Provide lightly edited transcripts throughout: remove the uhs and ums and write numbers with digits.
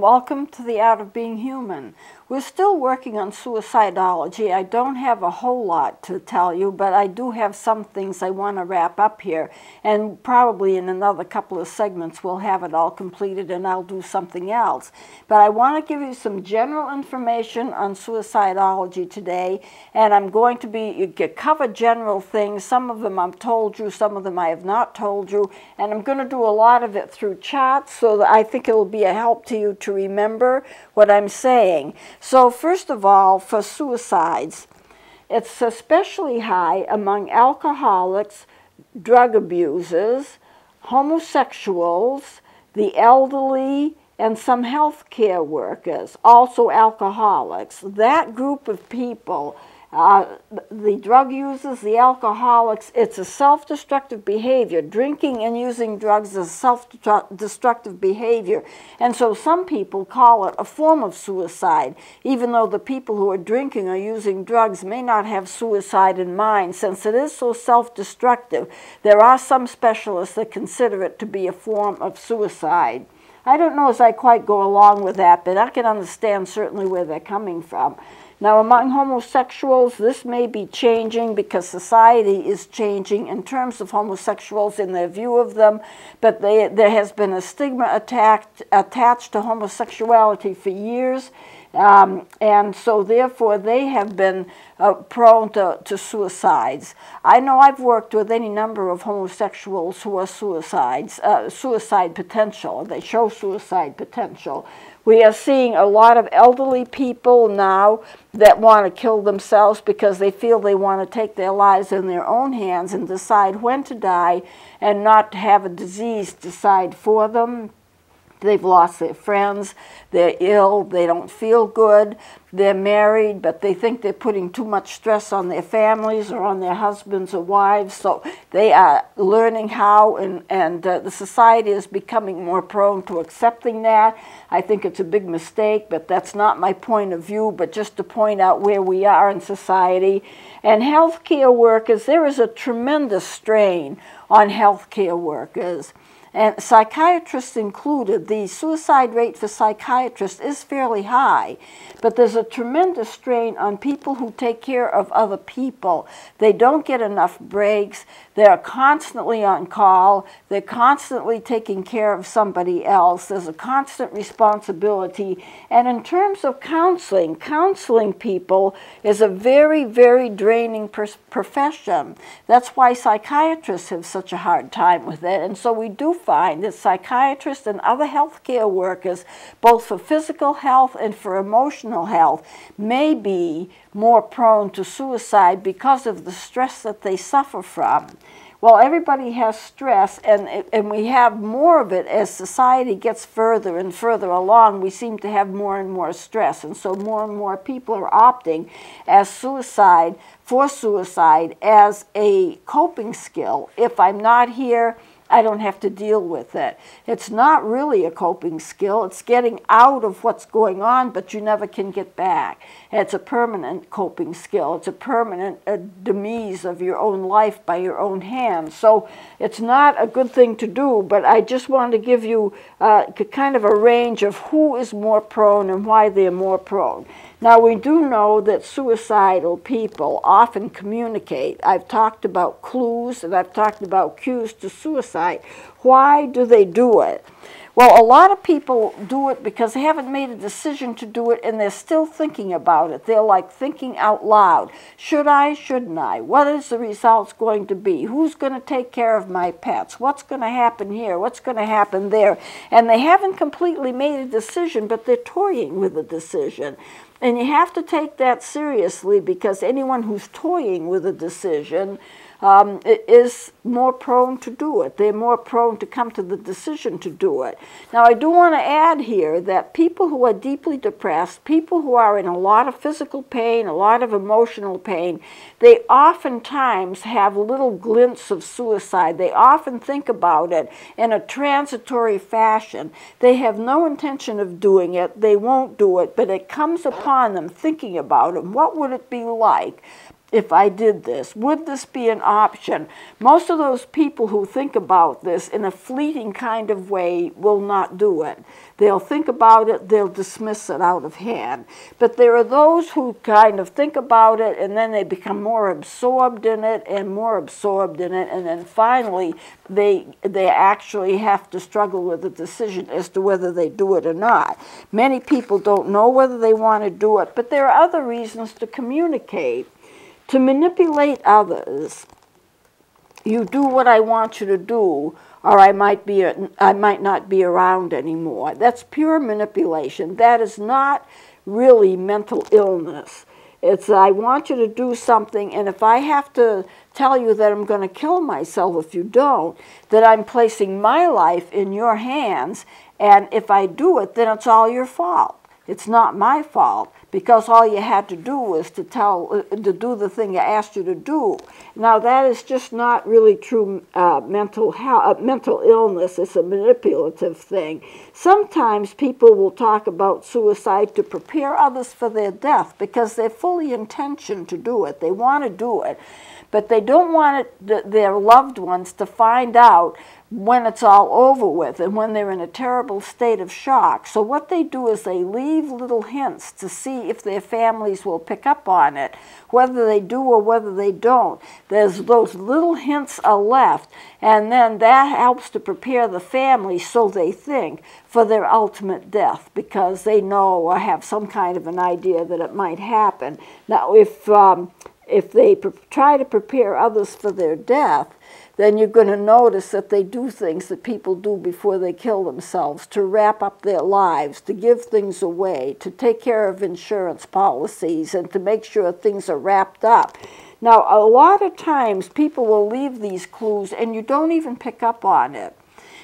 welcome to the Art of Being Human. We're still working on suicidology. I don't have a whole lot to tell you, but I do have some things I want to wrap up here, and probably in another couple of segments we'll have it all completed and I'll do something else. But I want to give you some general information on suicidology today, and I'm going to cover general things. Some of them I've told you, some of them I have not told you, and I'm going to do a lot of it through charts, so that I think it will be a help to you to remember what I'm saying. So first of all, for suicides, it's especially high among alcoholics, drug abusers, homosexuals, the elderly, and some health care workers, also alcoholics. That group of people, the drug users, the alcoholics, it's a self-destructive behavior. Drinking and using drugs is self-destructive behavior. And so some people call it a form of suicide, even though the people who are drinking or using drugs may not have suicide in mind. Since it is so self-destructive, there are some specialists that consider it to be a form of suicide. I don't know as I quite go along with that, but I can understand certainly where they're coming from. Now, among homosexuals, this may be changing because society is changing in terms of homosexuals in their view of them, but there has been a stigma attached to homosexuality for years, and so therefore they have been prone to suicides. I know I've worked with any number of homosexuals who are suicide potential. They show suicide potential. We are seeing a lot of elderly people now that want to kill themselves because they feel they want to take their lives in their own hands and decide when to die and not have a disease decide for them. They've lost their friends, they're ill, they don't feel good, they're married, but they think they're putting too much stress on their families or on their husbands or wives, so they are learning how, and the society is becoming more prone to accepting that. I think it's a big mistake, but that's not my point of view, but just to point out where we are in society. And healthcare workers, there is a tremendous strain on healthcare workers. And psychiatrists included. The suicide rate for psychiatrists is fairly high, but there's a tremendous strain on people who take care of other people. They don't get enough breaks. They're constantly on call. They're constantly taking care of somebody else. There's a constant responsibility. And in terms of counseling people is a very, very draining profession. That's why psychiatrists have such a hard time with it. And so we do find that psychiatrists and other healthcare workers, both for physical health and for emotional health, may be more prone to suicide because of the stress that they suffer from. Well, everybody has stress, and we have more of it as society gets further and further along. We seem to have more and more stress, and so more and more people are opting for suicide as a coping skill. If I'm not here, I don't have to deal with it. It's not really a coping skill. It's getting out of what's going on, but you never can get back. It's a permanent coping skill. It's a permanent demise of your own life by your own hands. So it's not a good thing to do, but I just wanted to give you kind of a range of who is more prone and why they're more prone. Now, we do know that suicidal people often communicate. I've talked about clues and I've talked about cues to suicide. Why do they do it? Well, a lot of people do it because they haven't made a decision to do it and they're still thinking about it. They're like thinking out loud. Should I? Shouldn't I? What is the results going to be? Who's going to take care of my pets? What's going to happen here? What's going to happen there? And they haven't completely made a decision, but they're toying with a decision. And you have to take that seriously because anyone who's toying with a decision is more prone to do it. They're more prone to come to the decision to do it. Now, I do want to add here that people who are deeply depressed, people who are in a lot of physical pain, a lot of emotional pain, they oftentimes have little glints of suicide. They often think about it in a transitory fashion. They have no intention of doing it. They won't do it, but it comes upon them thinking about it. What would it be like if I did this? Would this be an option? Most of those people who think about this in a fleeting kind of way will not do it. They'll think about it, they'll dismiss it out of hand. But there are those who kind of think about it, and then they become more absorbed in it and more absorbed in it, and then finally they actually have to struggle with the decision as to whether they do it or not. Many people don't know whether they want to do it, but there are other reasons to communicate. To manipulate others, you do what I want you to do, or I might not be around anymore. That's pure manipulation. That is not really mental illness. It's I want you to do something, and if I have to tell you that I'm going to kill myself if you don't, that I'm placing my life in your hands, and if I do it, then it's all your fault. It's not my fault, because all you had to do was to do the thing I asked you to do. Now that is just not really true mental illness. It's a manipulative thing. Sometimes people will talk about suicide to prepare others for their death because they're fully intentioned to do it. They want to do it, but they don't want their loved ones to find out when it's all over with and when they're in a terrible state of shock. So what they do is they leave little hints to see if their families will pick up on it. Whether they do or whether they don't, those little hints are left, and then that helps to prepare the family, so they think, for their ultimate death, because they know or have some kind of an idea that it might happen. Now, if they try to prepare others for their death, then you're going to notice that they do things that people do before they kill themselves, to wrap up their lives, to give things away, to take care of insurance policies, and to make sure things are wrapped up. Now, a lot of times people will leave these clues and you don't even pick up on it.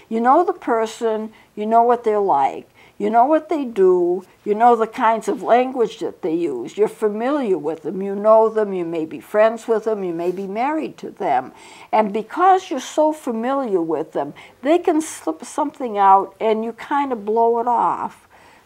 You know the person, you know what they're like. You know what they do, you know the kinds of language that they use, you're familiar with them, you know them, you may be friends with them, you may be married to them. And because you're so familiar with them, they can slip something out and you kind of blow it off.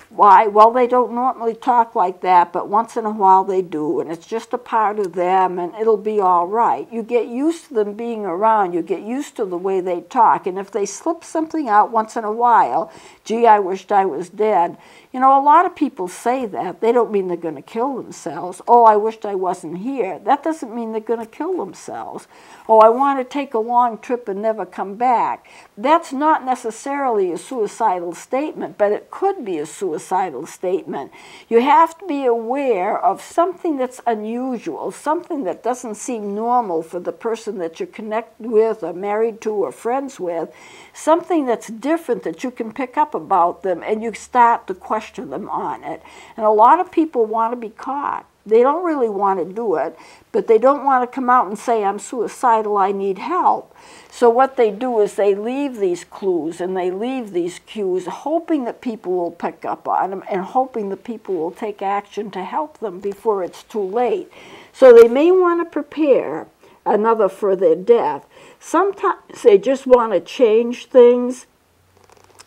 Why? Well, they don't normally talk like that, but once in a while they do, and it's just a part of them, and it'll be all right. You get used to them being around. You get used to the way they talk, and if they slip something out once in a while, gee, I wished I was dead. You know, a lot of people say that. They don't mean they're going to kill themselves. Oh, I wished I wasn't here. That doesn't mean they're going to kill themselves. Oh, I want to take a long trip and never come back. That's not necessarily a suicidal statement, but it could be a suicidal statement. You have to be aware of something that's unusual, something that doesn't seem normal for the person that you're connected with or married to or friends with, something that's different that you can pick up about them, and you start to question them on it. And a lot of people want to be caught. They don't really want to do it, but they don't want to come out and say, I'm suicidal, I need help. So what they do is they leave these clues and they leave these cues, hoping that people will pick up on them and hoping that people will take action to help them before it's too late. So they may want to prepare another for their death. Sometimes they just want to change things.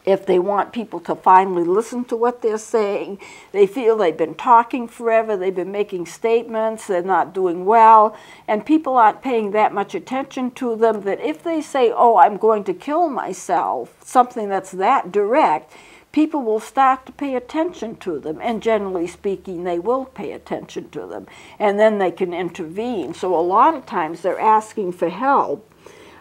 If they want people to finally listen to what they're saying, they feel they've been talking forever, they've been making statements, they're not doing well, and people aren't paying that much attention to them, that if they say, oh, I'm going to kill myself, something that's that direct, people will start to pay attention to them, and generally speaking, they will pay attention to them, and then they can intervene. So a lot of times they're asking for help.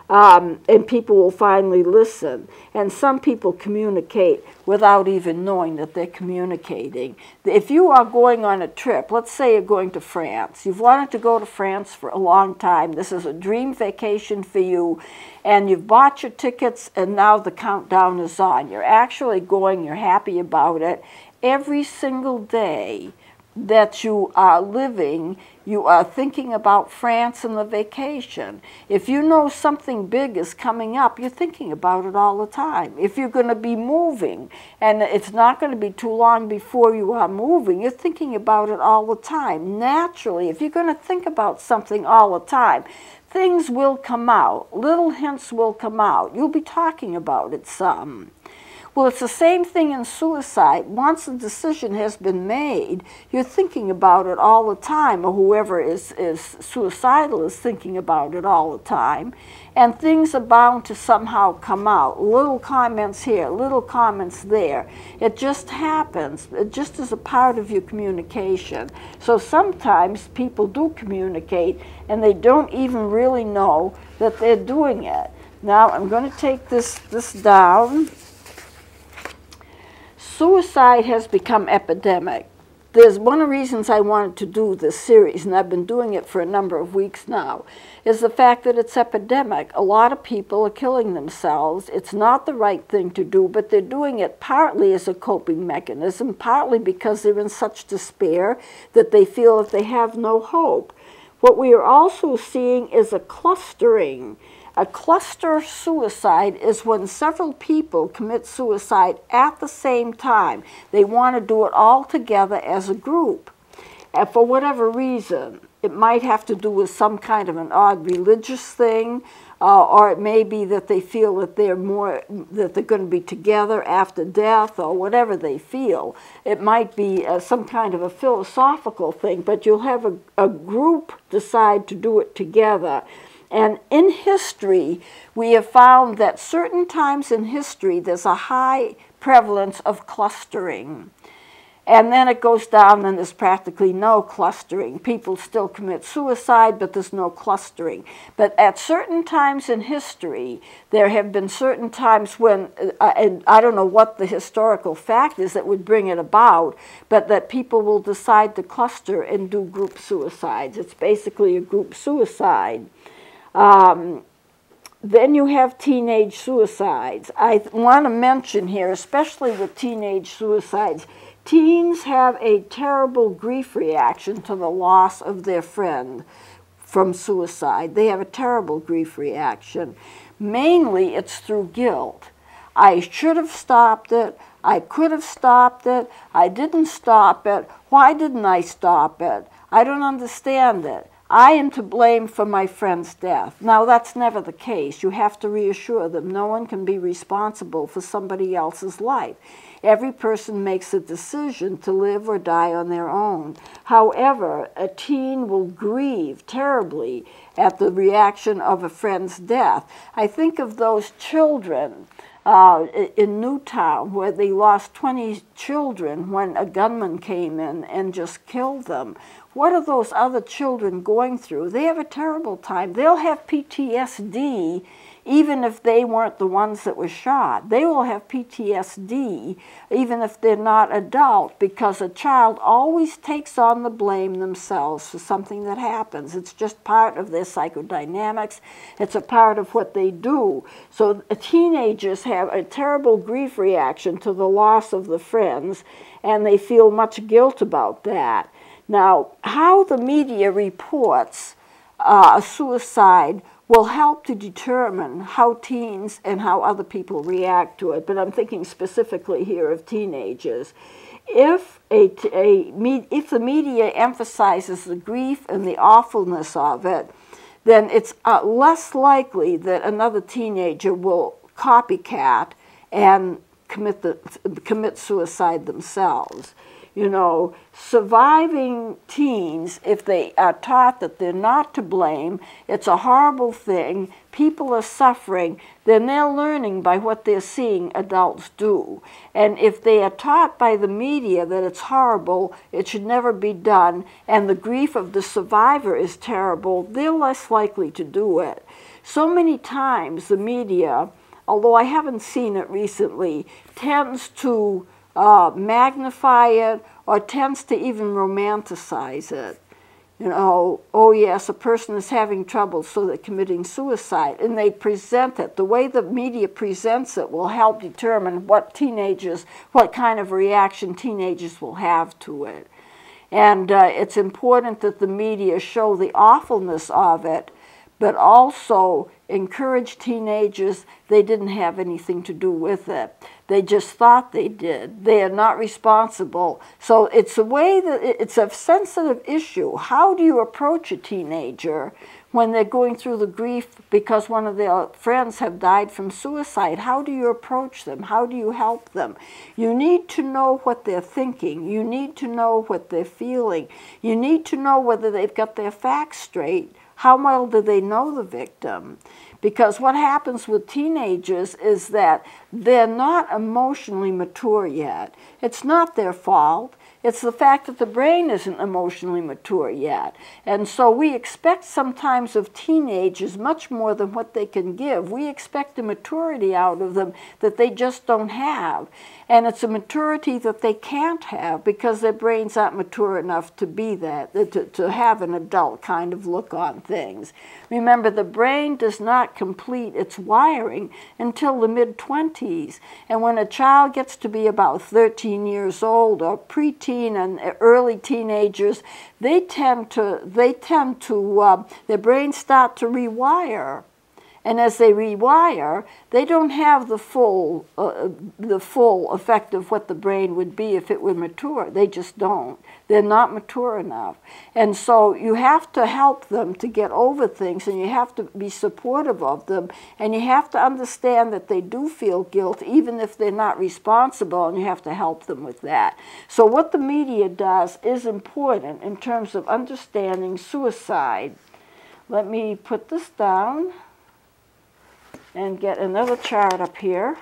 And people will finally listen. And some people communicate without even knowing that they're communicating. If you are going on a trip, let's say you're going to France. You've wanted to go to France for a long time. This is a dream vacation for you. And you've bought your tickets, and now the countdown is on. You're actually going, you're happy about it. Every single day that you are living, you are thinking about France and the vacation. If you know something big is coming up, you're thinking about it all the time. If you're going to be moving, and it's not going to be too long before you are moving, you're thinking about it all the time. Naturally, if you're going to think about something all the time, things will come out. Little hints will come out. You'll be talking about it some. Well, it's the same thing in suicide. Once a decision has been made, you're thinking about it all the time, or whoever is suicidal is thinking about it all the time. And things are bound to somehow come out. Little comments here, little comments there. It just happens. It just is a part of your communication. So sometimes people do communicate and they don't even really know that they're doing it. Now I'm going to take this down. Suicide has become epidemic. There's one of the reasons I wanted to do this series, and I've been doing it for a number of weeks now, is the fact that it's epidemic. A lot of people are killing themselves. It's not the right thing to do, but they're doing it partly as a coping mechanism, partly because they're in such despair that they feel that they have no hope. What we are also seeing is a clustering. A cluster suicide is when several people commit suicide at the same time. They want to do it all together as a group. And for whatever reason, it might have to do with some kind of an odd religious thing, or it may be that they feel that they're going to be together after death, or whatever they feel. It might be some kind of a philosophical thing, but you'll have a group decide to do it together. And in history, we have found that certain times in history, there's a high prevalence of clustering. And then it goes down and there's practically no clustering. People still commit suicide, but there's no clustering. But at certain times in history, there have been certain times when, and I don't know what the historical fact is that would bring it about, but that people will decide to cluster and do group suicides. It's basically a group suicide. Then you have teenage suicides. I want to mention here, especially with teenage suicides, teens have a terrible grief reaction to the loss of their friend from suicide. They have a terrible grief reaction. Mainly it's through guilt. I should have stopped it. I could have stopped it. I didn't stop it. Why didn't I stop it? I don't understand it. I am to blame for my friend's death. Now, that's never the case. You have to reassure them no one can be responsible for somebody else's life. Every person makes a decision to live or die on their own. However, a teen will grieve terribly at the reaction of a friend's death. I think of those children in Newtown where they lost 20 children when a gunman came in and just killed them. What are those other children going through? They have a terrible time. They'll have PTSD even if they weren't the ones that were shot. They will have PTSD even if they're not adult, because a child always takes on the blame themselves for something that happens. It's just part of their psychodynamics. It's a part of what they do. So teenagers have a terrible grief reaction to the loss of the friends, and they feel much guilt about that. Now, how the media reports a suicide will help to determine how teens and how other people react to it, but I'm thinking specifically here of teenagers. If the media emphasizes the grief and the awfulness of it, then it's less likely that another teenager will copycat and commit suicide themselves. You know, surviving teens, if they are taught that they're not to blame, it's a horrible thing, people are suffering, then they're learning by what they're seeing adults do. And if they are taught by the media that it's horrible, it should never be done, and the grief of the survivor is terrible, they're less likely to do it. So many times the media, although I haven't seen it recently, tends to magnify it, or tends to even romanticize it. You know, oh yes, a person is having trouble, so they're committing suicide, and they present it. The way the media presents it will help determine what kind of reaction teenagers will have to it. And it's important that the media show the awfulness of it, but also encourage teenagers they didn't have anything to do with it. They just thought they did. They are not responsible. So it's a way that it's a sensitive issue. How do you approach a teenager when they're going through the grief because one of their friends have died from suicide? How do you approach them? How do you help them? You need to know what they're thinking. You need to know what they're feeling. You need to know whether they've got their facts straight. How well do they know the victim? Because what happens with teenagers is that they're not emotionally mature yet. It's not their fault. It's the fact that the brain isn't emotionally mature yet. And so we expect sometimes of teenagers much more than what they can give. We expect a maturity out of them that they just don't have. And it's a maturity that they can't have because their brains aren't mature enough to be that, to have an adult kind of look on things. Remember, the brain does not complete its wiring until the mid-20s. And when a child gets to be about 13 years old or preteen and early teenagers, their brains start to rewire. And as they rewire, they don't have the full effect of what the brain would be if it were mature. They just don't. They're not mature enough. And so you have to help them to get over things, and you have to be supportive of them, and you have to understand that they do feel guilt even if they're not responsible, and you have to help them with that. So what the media does is important in terms of understanding suicide. Let me put this down and get another chart up here.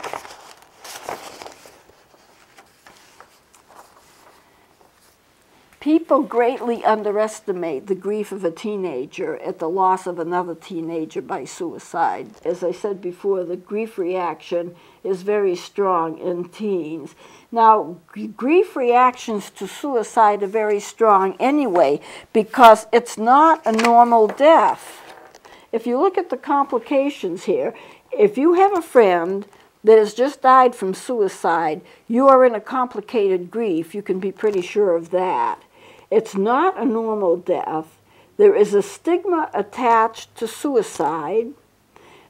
People greatly underestimate the grief of a teenager at the loss of another teenager by suicide. As I said before, the grief reaction is very strong in teens. Now, grief reactions to suicide are very strong anyway because it's not a normal death. If you look at the complications here, if you have a friend that has just died from suicide, you are in a complicated grief. You can be pretty sure of that. It's not a normal death. There is a stigma attached to suicide.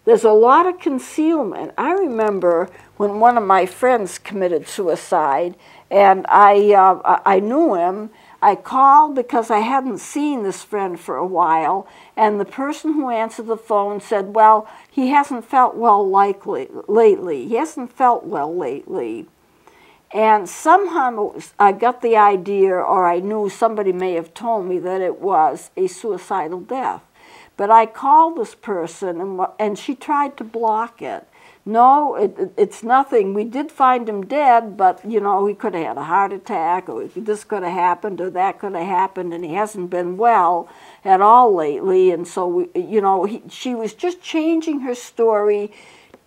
There's a lot of concealment. I remember when one of my friends committed suicide, and I knew him. I called because I hadn't seen this friend for a while, and the person who answered the phone said, well, he hasn't felt well lately. He hasn't felt well lately. And somehow I got the idea, or I knew somebody may have told me that it was a suicidal death. But I called this person, and she tried to block it. No, it's nothing. We did find him dead, but, you know, he could have had a heart attack, or this could have happened, or that could have happened, and he hasn't been well at all lately. And so, she was just changing her story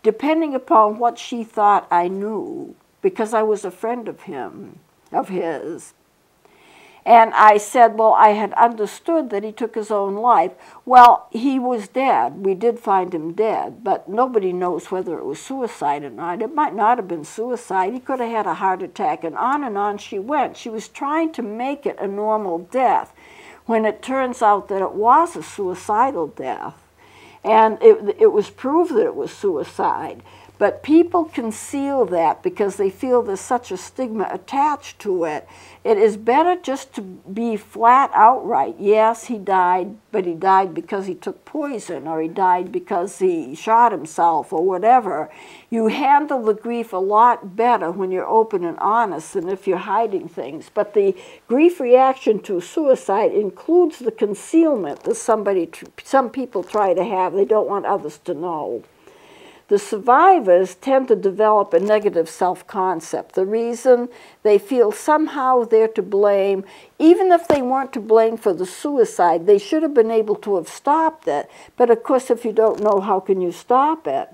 depending upon what she thought I knew, because I was a friend of his. And I said, well, I had understood that he took his own life. Well, he was dead. We did find him dead, but nobody knows whether it was suicide or not. It might not have been suicide. He could have had a heart attack, and on she went. She was trying to make it a normal death when it turns out that it was a suicidal death. And it was proved that it was suicide. But people conceal that because they feel there's such a stigma attached to it. It is better just to be flat outright. Yes, he died, but he died because he took poison, or he died because he shot himself, or whatever. You handle the grief a lot better when you're open and honest than if you're hiding things. But the grief reaction to suicide includes the concealment that some people try to have. They don't want others to know. The survivors tend to develop a negative self-concept. The reason they feel somehow they're to blame, even if they weren't to blame for the suicide, they should have been able to have stopped it. But of course, if you don't know, how can you stop it?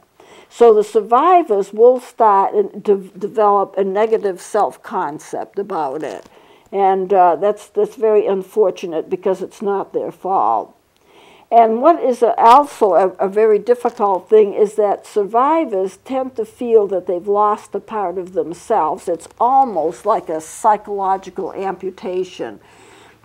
So the survivors will start to develop a negative self-concept about it. And that's very unfortunate because it's not their fault. And what is also a very difficult thing is that survivors tend to feel that they've lost a part of themselves. It's almost like a psychological amputation.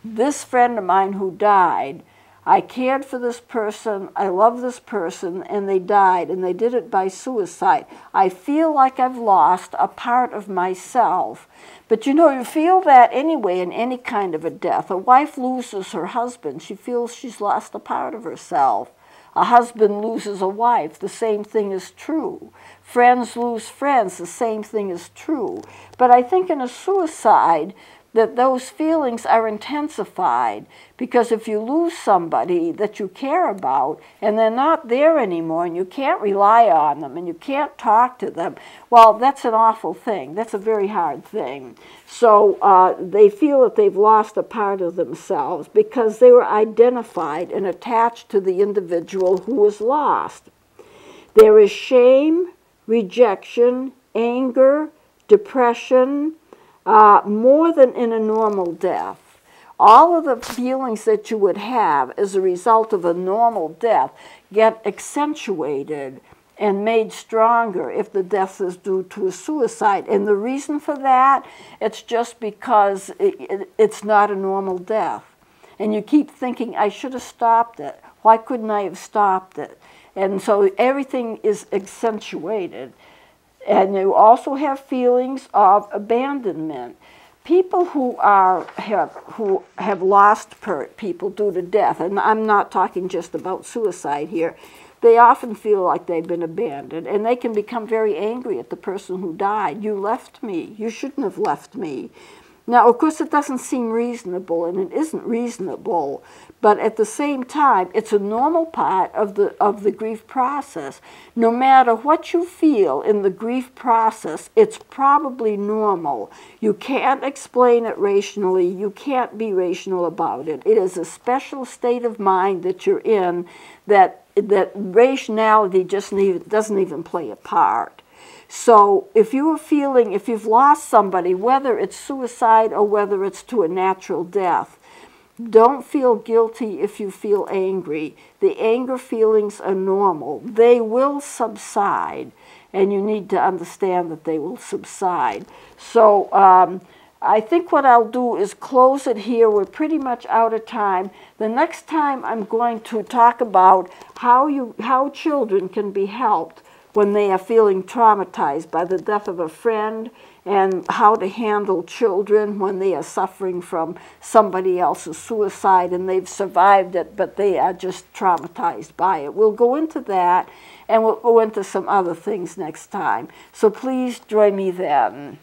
This friend of mine who died, I cared for this person, I love this person, and they died, and they did it by suicide. I feel like I've lost a part of myself. But you know, you feel that anyway in any kind of a death. A wife loses her husband, she feels she's lost a part of herself. A husband loses a wife, the same thing is true. Friends lose friends, the same thing is true. But I think in a suicide, that those feelings are intensified, because if you lose somebody that you care about and they're not there anymore and you can't rely on them and you can't talk to them, well, that's an awful thing. That's a very hard thing. So they feel that they've lost a part of themselves because they were identified and attached to the individual who was lost. There is shame, rejection, anger, depression, more than in a normal death. All of the feelings that you would have as a result of a normal death get accentuated and made stronger if the death is due to a suicide. And the reason for that, it's just because it's not a normal death. And you keep thinking, I should have stopped it. Why couldn't I have stopped it? And so everything is accentuated. And you also have feelings of abandonment. People who have lost people due to death, and I'm not talking just about suicide here, they often feel like they've been abandoned, and they can become very angry at the person who died. You left me. You shouldn't have left me. Now, of course, it doesn't seem reasonable, and it isn't reasonable, but at the same time, it's a normal part of the grief process. No matter what you feel in the grief process, it's probably normal. You can't explain it rationally. You can't be rational about it. It is a special state of mind that you're in that rationality just doesn't even play a part. So if you've lost somebody, whether it's suicide or whether it's to a natural death, don't feel guilty if you feel angry. The anger feelings are normal. They will subside, and you need to understand that they will subside. So I think what I'll do is close it here. We're pretty much out of time. The next time I'm going to talk about how children can be helped when they are feeling traumatized by the death of a friend, and how to handle children when they are suffering from somebody else's suicide and they've survived it, but they are just traumatized by it. We'll go into that, and we'll go into some other things next time. So please join me then.